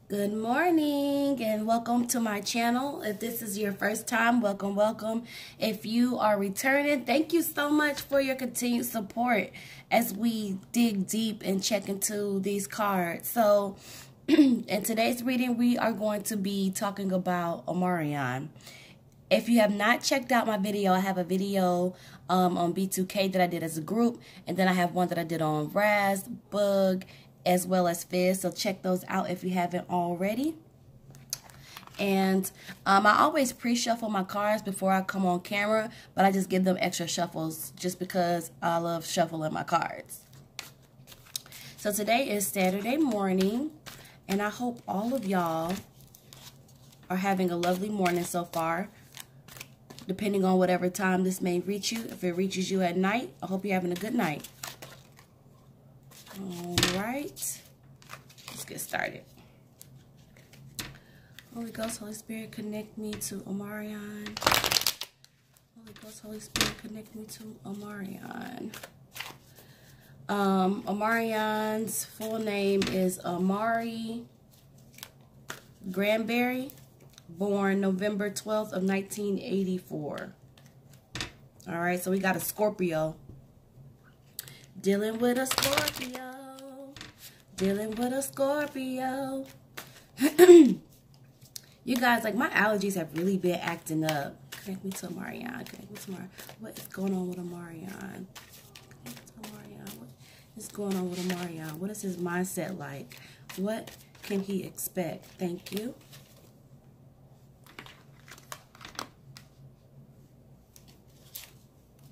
Good morning and welcome to my channel. If this is your first time, welcome. If you are returning, thank you so much for your continued support as we dig deep and check into these cards. So in today's reading, we are going to be talking about Omarion. If you have not checked out my video, I have a video on B2K that I did as a group, and then I have one that I did on Raz, Bug, as well as Fizz. So check those out if you haven't already. And I always pre-shuffle my cards before I come on camera, but I just give them extra shuffles just because I love shuffling my cards. So today is Saturday morning, and I hope all of y'all are having a lovely morning so far, depending on whatever time this may reach you. If it reaches you at night, I hope you're having a good night. All right, let's get started. Holy Ghost, Holy Spirit, connect me to Omarion. Holy Ghost, Holy Spirit, connect me to Omarion. Omarion's full name is Amari Granberry, born November 12th of 1984. All right, so we got a Scorpio. Dealing with a Scorpio. Dealing with a Scorpio. You guys, like, my allergies have really been acting up. Connect me to Omarion. Connect me to Omarion. What is going on with Omarion? Connect to Omarion. What is going on with Omarion? What is his mindset like? What can he expect? Thank you.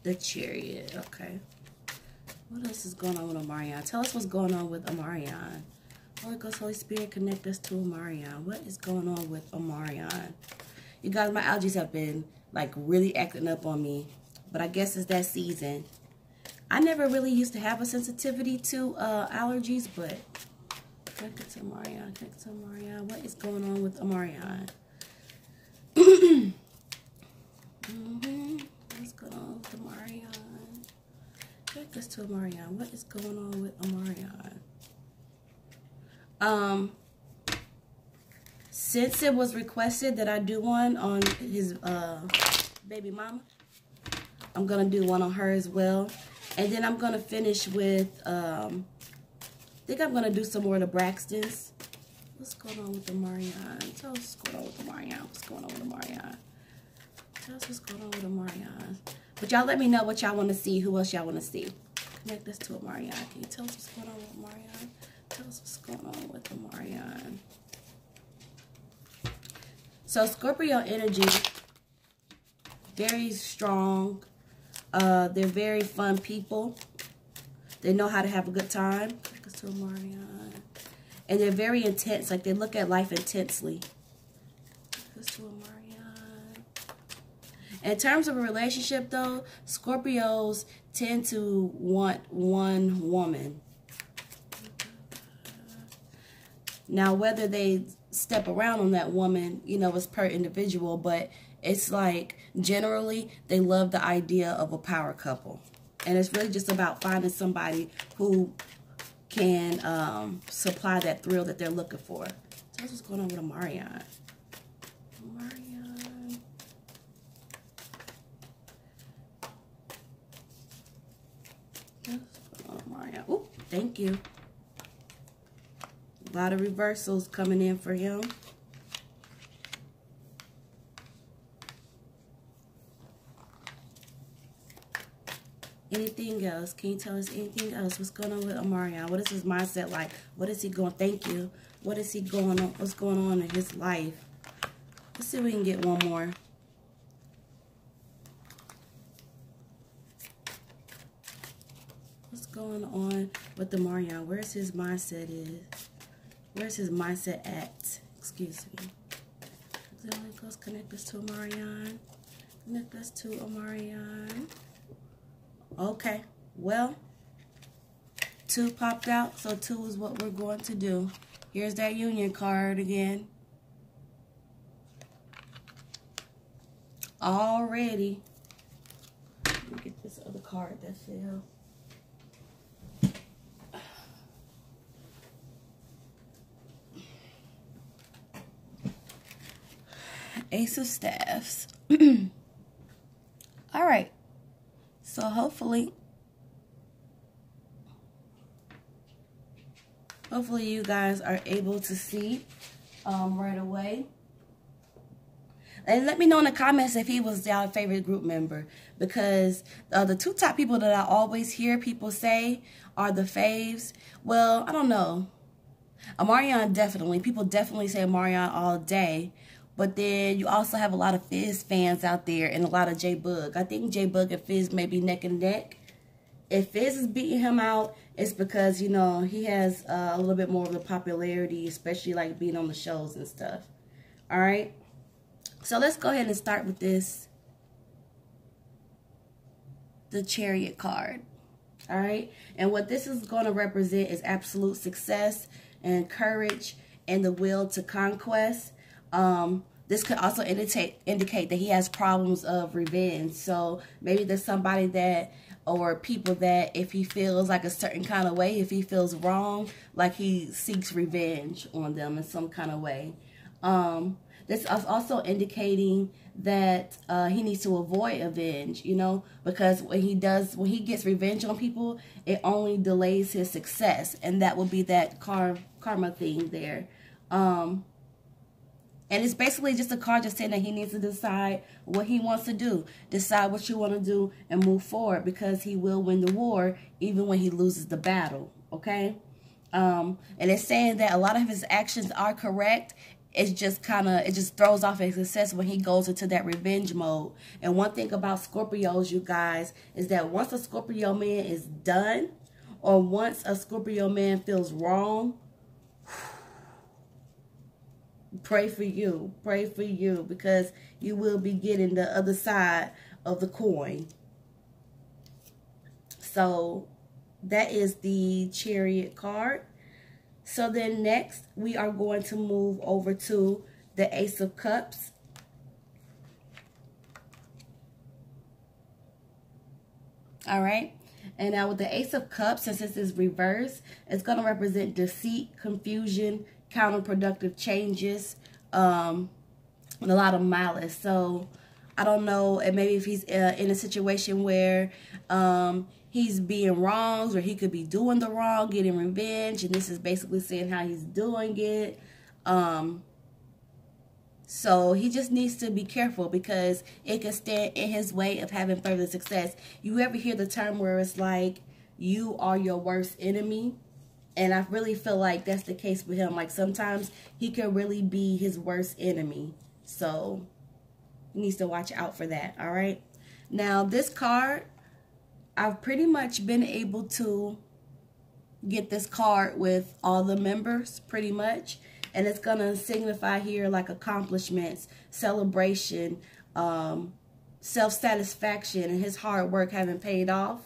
The Chariot. Okay. What else is going on with Omarion? Tell us what's going on with Omarion. Holy Ghost, Holy Spirit, connect us to Omarion. What is going on with Omarion? You guys, my allergies have been, like, really acting up on me. But I guess it's that season. I never really used to have a sensitivity to allergies, but connect it to Omarion. Connect it to Omarion. What is going on with Omarion? What's going on with Omarion? Connect us to Omarion. What is going on with Omarion? Since it was requested that I do one on his baby mama, I'm gonna do one on her as well. And then I'm gonna finish with I think I'm gonna do some more of the Braxtons. What's going on with Omarion? Tell us what's going on with Omarion. What's going on with Omarion? Tell us what's going on with Omarion. But y'all let me know what y'all want to see. Who else y'all want to see? Connect us to Omarion. Can you tell us what's going on with Omarion? Tell us what's going on with Omarion. So Scorpio energy, very strong. They're very fun people. They know how to have a good time. Connect us to Omarion. And they're very intense. Like, they look at life intensely. Connect us to Omarion. In terms of a relationship, though, Scorpios tend to want one woman. Now, whether they step around on that woman, you know, is per individual, but it's like, generally, they love the idea of a power couple. And it's really just about finding somebody who can supply that thrill that they're looking for. So that's what's going on with Omarion. Omarion. Omarion. Ooh, thank you. A lot of reversals coming in for him. Anything else? Can you tell us anything else? What's going on with Omarion? What is his mindset like? What is he going? Thank you. What is he going on? What's going on in his life? Let's see if we can get one more. What's going on with Omarion? Where's his mindset is? Where's his mindset at? Excuse me. Let's connect us to Omarion. Connect us to Omarion. Okay. Well, 2 popped out, so 2 is what we're going to do. Here's that union card again. Already. Let me get this other card that fell. Ace of Staffs. All right. So hopefully you guys are able to see right away. And let me know in the comments if he was y'all favorite group member. Because the two top people that I always hear people say are the faves. Well, I don't know. Omarion definitely. People definitely say Omarion all day. But then you also have a lot of Fizz fans out there and a lot of J-Bug. I think J-Bug and Fizz may be neck and neck. If Fizz is beating him out, it's because, you know, he has a little bit more of the popularity, especially like being on the shows and stuff. All right. So let's go ahead and start with this. The Chariot card. All right. And what this is going to represent is absolute success and courage and the will to conquest. This could also indicate that he has problems of revenge. So maybe there's somebody that, or people that if he feels like a certain kind of way, if he feels wrong, like he seeks revenge on them in some kind of way. This is also indicating that he needs to avoid revenge, you know, because when he gets revenge on people, it only delays his success, and that will be that karma thing there. And it's basically just a card just saying that he needs to decide what he wants to do. Decide what you want to do and move forward, because he will win the war even when he loses the battle, okay? And it's saying that a lot of his actions are correct. It's just it just throws off his success when he goes into that revenge mode. And one thing about Scorpios, you guys, is that once a Scorpio man is done, or once a Scorpio man feels wrong, pray for you, because you will be getting the other side of the coin. So that is the Chariot card. So then next we are going to move over to the Ace of Cups. All right. And now with the Ace of Cups, since this is reverse, it's going to represent deceit, confusion, counterproductive changes, and a lot of malice. So I don't know, and maybe if he's in a situation where he's being wronged, or he could be doing the wrong, getting revenge, and this is basically saying how he's doing it. So he just needs to be careful, because it can stand in his way of having further success. You ever hear the term where it's like, you are your worst enemy? And I really feel like that's the case with him. Like sometimes he can really be his worst enemy. So he needs to watch out for that. All right. Now this card, I've pretty much been able to get this card with all the members pretty much. And it's going to signify here like accomplishments, celebration, self-satisfaction, and his hard work having paid off.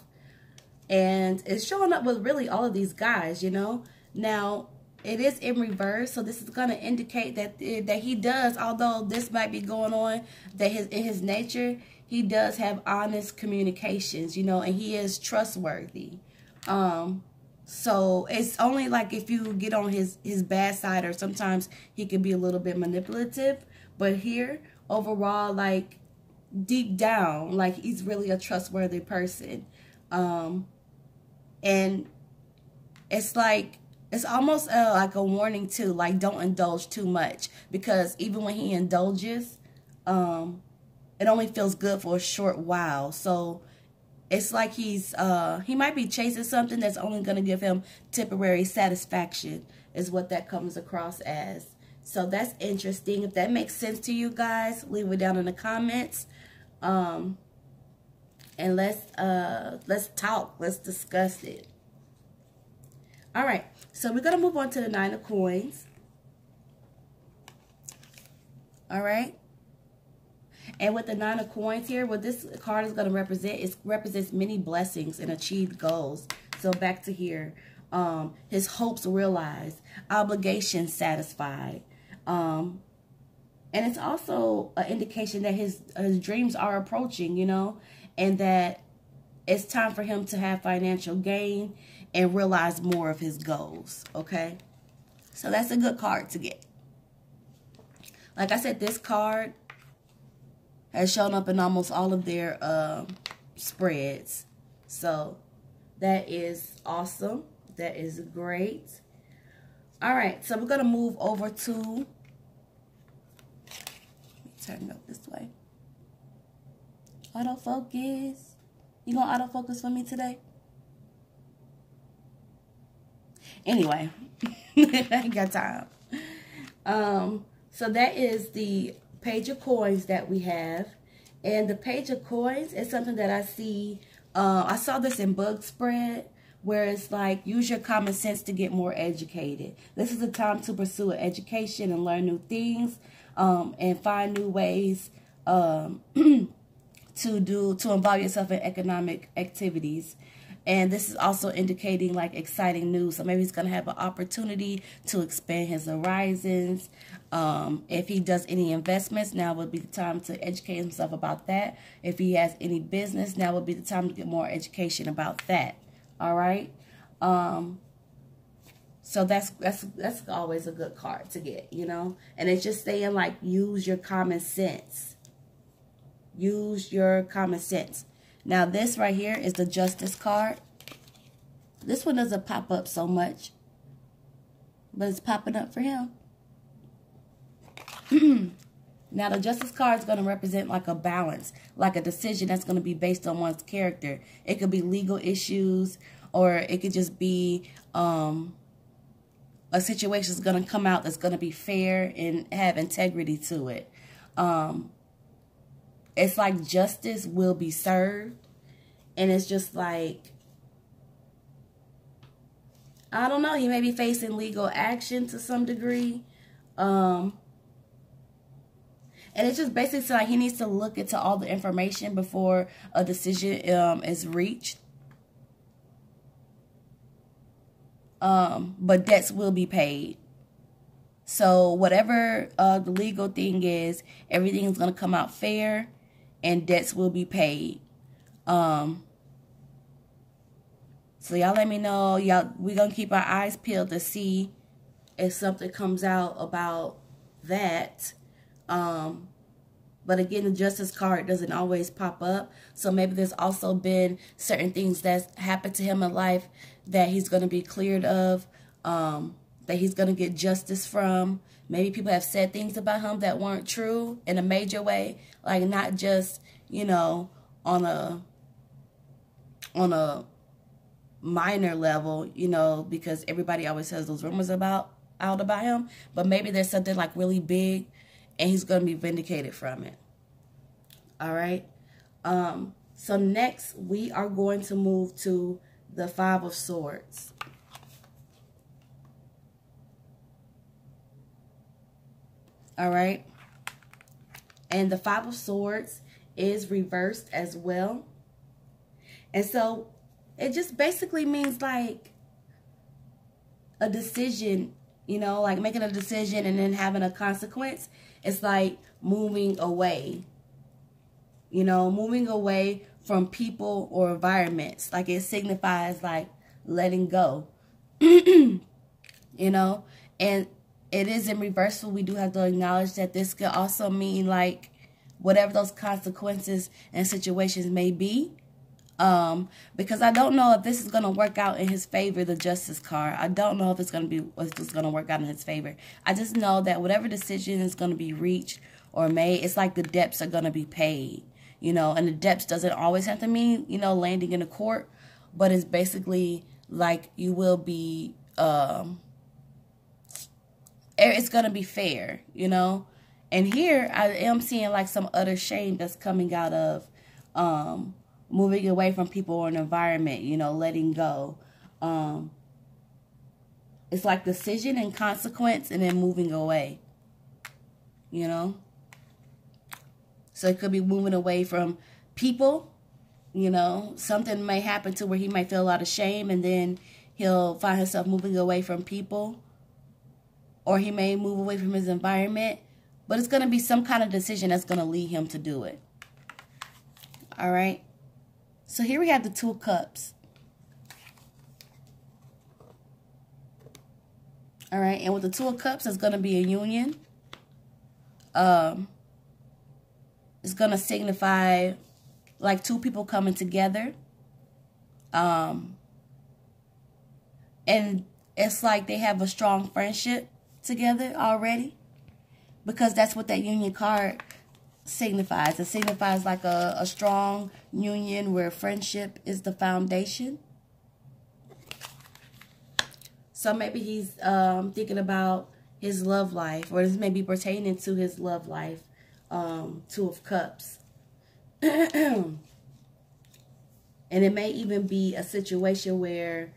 And it's showing up with really all of these guys, you know. Now, it is in reverse, so this is going to indicate that he does, although this might be going on, that in his nature, he does have honest communications, you know, and he is trustworthy. So it's only like if you get on his bad side, or sometimes he can be a little bit manipulative. But here, overall, like deep down, like he's really a trustworthy person. And it's like, it's almost like a warning too, like don't indulge too much, because even when he indulges, it only feels good for a short while. So it's like he might be chasing something that's only going to give him temporary satisfaction, is what that comes across as. So that's interesting. If that makes sense to you guys, leave it down in the comments. And let's talk. Let's discuss it. All right. So we're going to move on to the Nine of Coins. All right. And with the Nine of Coins here, what this card is going to represent, it represents many blessings and achieved goals. So back to here. His hopes realized, obligations satisfied. And it's also an indication that his dreams are approaching, you know, and that it's time for him to have financial gain and realize more of his goals, okay? So that's a good card to get. Like I said, this card has shown up in almost all of their spreads. So that is awesome. That is great. All right, so we're going to move over to, turn it up this way. Autofocus. You going to autofocus for me today? Anyway, I ain't got time. So that is the page of coins that we have. And the page of coins is something that I see. I saw this in Bug Spread, where it's like, use your common sense to get more educated. This is the time to pursue an education and learn new things, and find new ways to involve yourself in economic activities. And this is also indicating like exciting news. So maybe he's going to have an opportunity to expand his horizons. If he does any investments, now would be the time to educate himself about that. If he has any business, now would be the time to get more education about that. All right. So that's always a good card to get, you know. And it's just saying like, use your common sense. Use your common sense. Now, this right here is the Justice card. This one doesn't pop up so much, but it's popping up for him. Now, the Justice card is going to represent like a balance, like a decision that's going to be based on one's character. It could be legal issues, or it could just be a situation that's going to come out that's going to be fair and have integrity to it. It's like justice will be served. And it's just like, I don't know, he may be facing legal action to some degree. And it's just basically like he needs to look into all the information before a decision is reached. But debts will be paid. So whatever the legal thing is, everything is going to come out fair. And debts will be paid. So y'all let me know. We're going to keep our eyes peeled to see if something comes out about that. But again, the Justice card doesn't always pop up. So maybe there's also been certain things that's happened to him in life that he's going to be cleared of. That he's going to get justice from. Maybe people have said things about him that weren't true in a major way. Like not just, you know, on a minor level, you know, because everybody always has those rumors out about him. But maybe there's something like really big and he's going to be vindicated from it. All right. So next we are going to move to the Five of Swords. All right. And the Five of Swords is reversed as well. And so it just basically means like a decision, you know, like making a decision and then having a consequence. It's like moving away, you know, moving away from people or environments. Like it signifies like letting go, you know, and it is in reversal. We do have to acknowledge that this could also mean like whatever those consequences and situations may be. Because I don't know if this is going to work out in his favor, the Justice card. I don't know if it's going to work out in his favor. I just know that whatever decision is going to be reached or made, it's like the debts are going to be paid, you know, and the debts doesn't always have to mean, you know, landing in a court, but it's basically like you will be, it's going to be fair, you know. And here I am seeing like some utter shame that's coming out of moving away from people or an environment, you know, letting go. It's like decision and consequence and then moving away, you know. So it could be moving away from people, you know. Something may happen to where he might feel a lot of shame and then he'll find himself moving away from people. Or he may move away from his environment. But it's going to be some kind of decision that's going to lead him to do it. All right. So here we have the Two of Cups. All right. And with the Two of Cups, it's going to be a union. It's going to signify like two people coming together. And it's like they have a strong friendship together already, because that's what that union card signifies. It signifies like a strong union where friendship is the foundation. So maybe he's thinking about his love life, or this may be pertaining to his love life. Two of Cups. And it may even be a situation where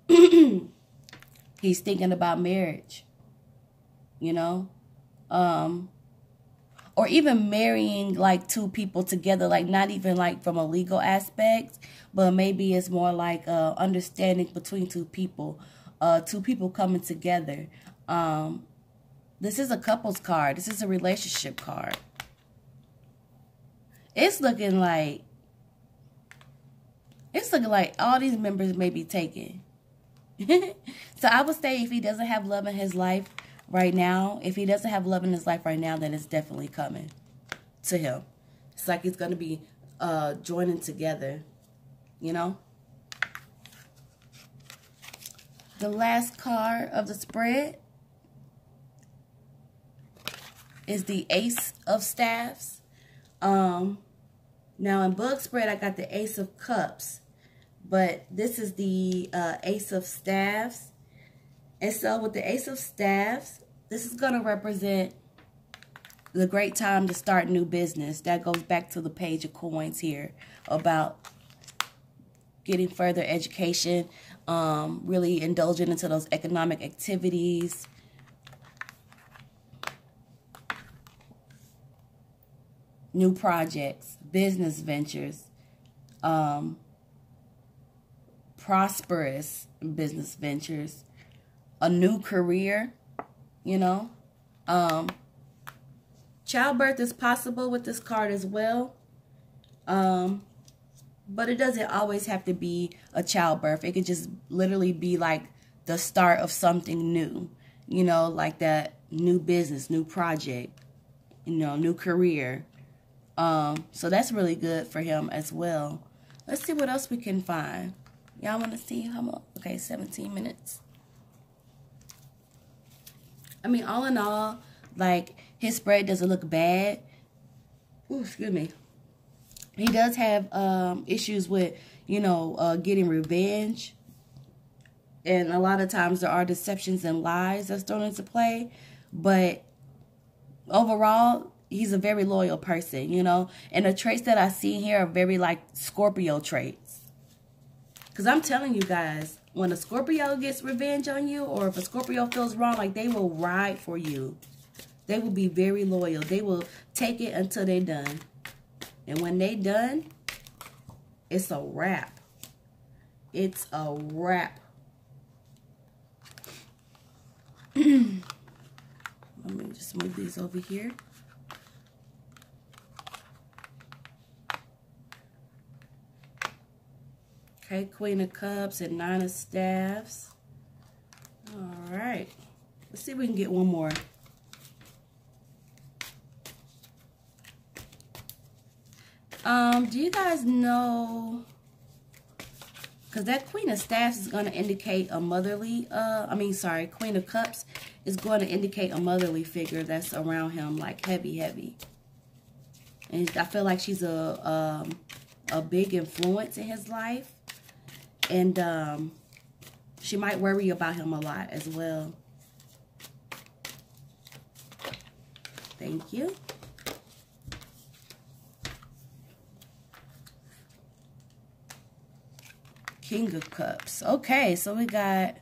he's thinking about marriage, you know, or even marrying like two people together, like not even like from a legal aspect, but maybe it's more like understanding between two people coming together. This is a couples card. This is a relationship card. It's looking like all these members may be taken. So I would say if he doesn't have love in his life right now, then it's definitely coming to him. It's like it's going to be joining together, you know. The last card of the spread is the Ace of Staffs. Now in book spread, I got the Ace of Cups, but this is the Ace of Staffs. And so with the Ace of Staffs, this is going to represent the great time to start new business. That goes back to the Page of Coins here about getting further education, really indulging into those economic activities. New projects, business ventures, prosperous business ventures, a new career, you know. Childbirth is possible with this card as well. But it doesn't always have to be a childbirth. It could just literally be like the start of something new, you know, like that new business, new project, you know, new career. So that's really good for him as well. Let's see what else we can find. Y'all want to see how much? Okay, 17 minutes. I mean, all in all, like, his spread doesn't look bad. Ooh, excuse me. He does have issues with, you know, getting revenge. And a lot of times there are deceptions and lies that's thrown into play. But overall, he's a very loyal person, you know. And the traits that I see here are very, like, Scorpio traits. Because I'm telling you guys, when a Scorpio gets revenge on you, or if a Scorpio feels wrong, like, they will ride for you. They will be very loyal. They will take it until they're done. And when they done, it's a wrap. It's a wrap. Let me just move these over here. Okay, Queen of Cups and Nine of Staffs. All right. Let's see if we can get one more. Do you guys know, because that Queen of Staffs is going to indicate a motherly, Queen of Cups is going to indicate a motherly figure that's around him, like heavy. And I feel like she's a big influence in his life. And she might worry about him a lot as well. Thank you. King of Cups. Okay, so we got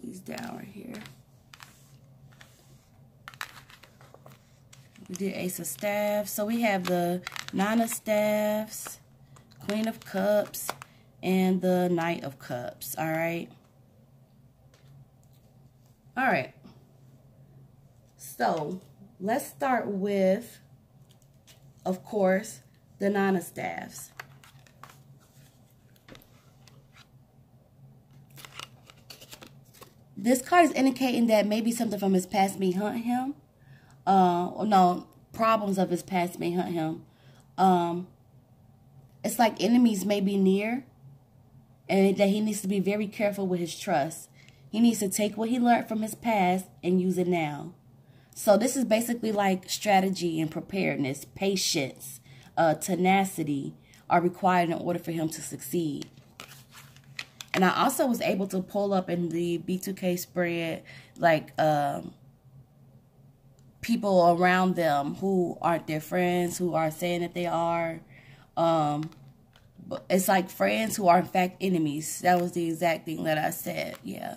these down right here. We did Ace of Staffs. So we have the Nine of Staffs, Queen of Cups, and the Knight of Cups. All right. All right. So let's start with, of course, the Nine of Staffs. This card is indicating that maybe something from his past may haunt him. No, problems of his past may hunt him. It's like enemies may be near, and that he needs to be very careful with his trust. He needs to take what he learned from his past and use it now. So this is basically like strategy and preparedness, patience, tenacity are required in order for him to succeed. And I also was able to pull up in the B2K spread, like, people around them who aren't their friends, who are saying that they are. But it's like friends who are in fact enemies. That was the exact thing that I said. Yeah.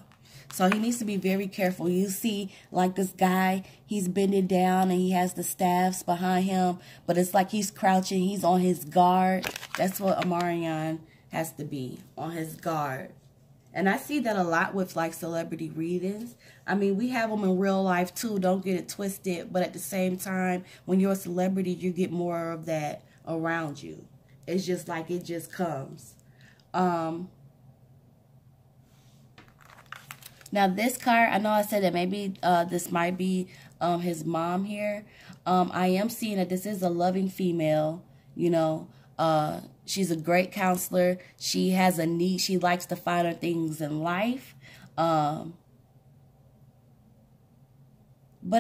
So he needs to be very careful. You see, like this guy, he's bending down and he has the staffs behind him, but it's like he's crouching. He's on his guard. That's what Omarion has to be, on his guard. And I see that a lot with like celebrity readings. I mean, we have them in real life too. Don't get it twisted. But at the same time, when you're a celebrity, you get more of that around you. It's just like it just comes. Now this card, I know I said that maybe this might be his mom here. I am seeing that this is a loving female, you know. She's a great counselor. She has a need. She likes the finer things in life. But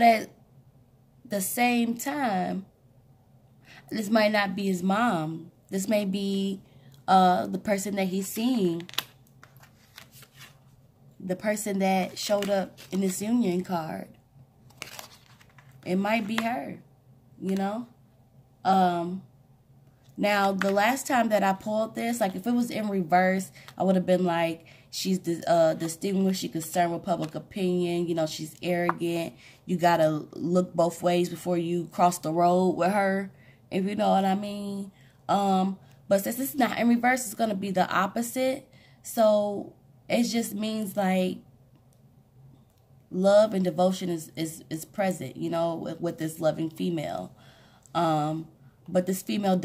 at the same time, this might not be his mom. This may be the person that he's seeing. The person that showed up in this union card. It might be her, you know. Now, the last time that I pulled this, like if it was in reverse, I would have been like, she's distinguished, she's concerned with public opinion, you know, she's arrogant. You got to look both ways before you cross the road with her, if you know what I mean. But since it's not in reverse, it's going to be the opposite. So it just means like love and devotion is present, you know, with this loving female. But this female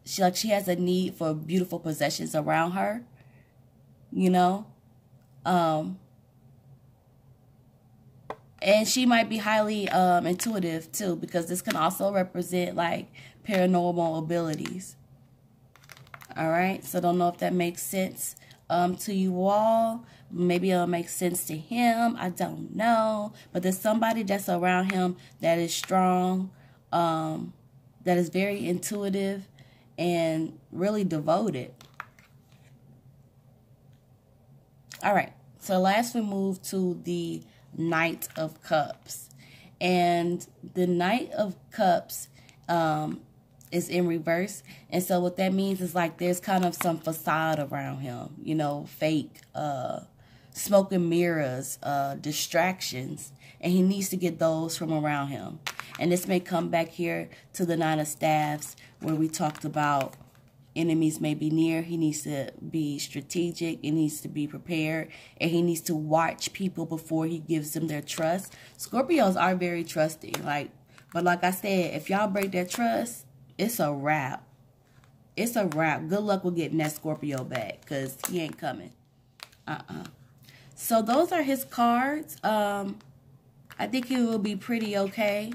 she has a need for beautiful possessions around her, you know. And she might be highly intuitive too, because this can also represent like paranormal abilities. All right, so don't know if that makes sense to you all. Maybe it'll make sense to him. I don't know. But there's somebody that's around him that is strong, that is very intuitive and really devoted. All right, so last we move to the Knight of Cups. And the Knight of Cups is in reverse. And so what that means is like there's kind of some facade around him, you know, fake, smoke and mirrors, distractions. And he needs to get those from around him. And this may come back here to the Nine of Staffs, where we talked about enemies may be near. He needs to be strategic. He needs to be prepared. And he needs to watch people before he gives them their trust. Scorpios are very trusting. But like I said, if y'all break their trust, it's a wrap. It's a wrap. Good luck with getting that Scorpio back, because he ain't coming. So those are his cards. I think he will be pretty okay.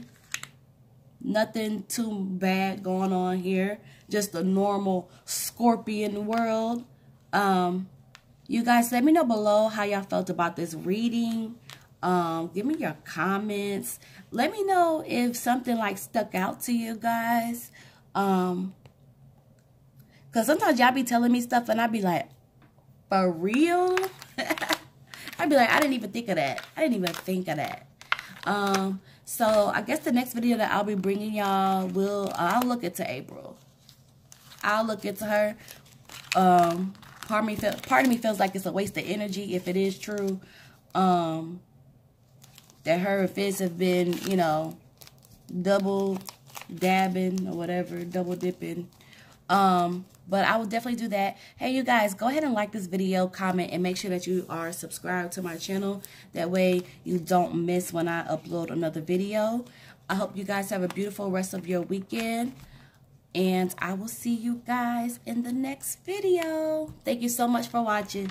Nothing too bad going on here. Just a normal Scorpion world. You guys, let me know below how y'all felt about this reading. Give me your comments. Let me know if something like stuck out to you guys. Because sometimes y'all be telling me stuff and I be like, for real? I'd be like, I didn't even think of that. I didn't even think of that. So I guess the next video that I'll be bringing y'all I'll look into April. I'll look into her. Part of me feels like it's a waste of energy if it is true. That her offense have been, you know, double dabbing or whatever, double dipping. But I will definitely do that. Hey, you guys, go ahead and like this video, comment, and make sure that you are subscribed to my channel. That way you don't miss when I upload another video. I hope you guys have a beautiful rest of your weekend. And I will see you guys in the next video. Thank you so much for watching.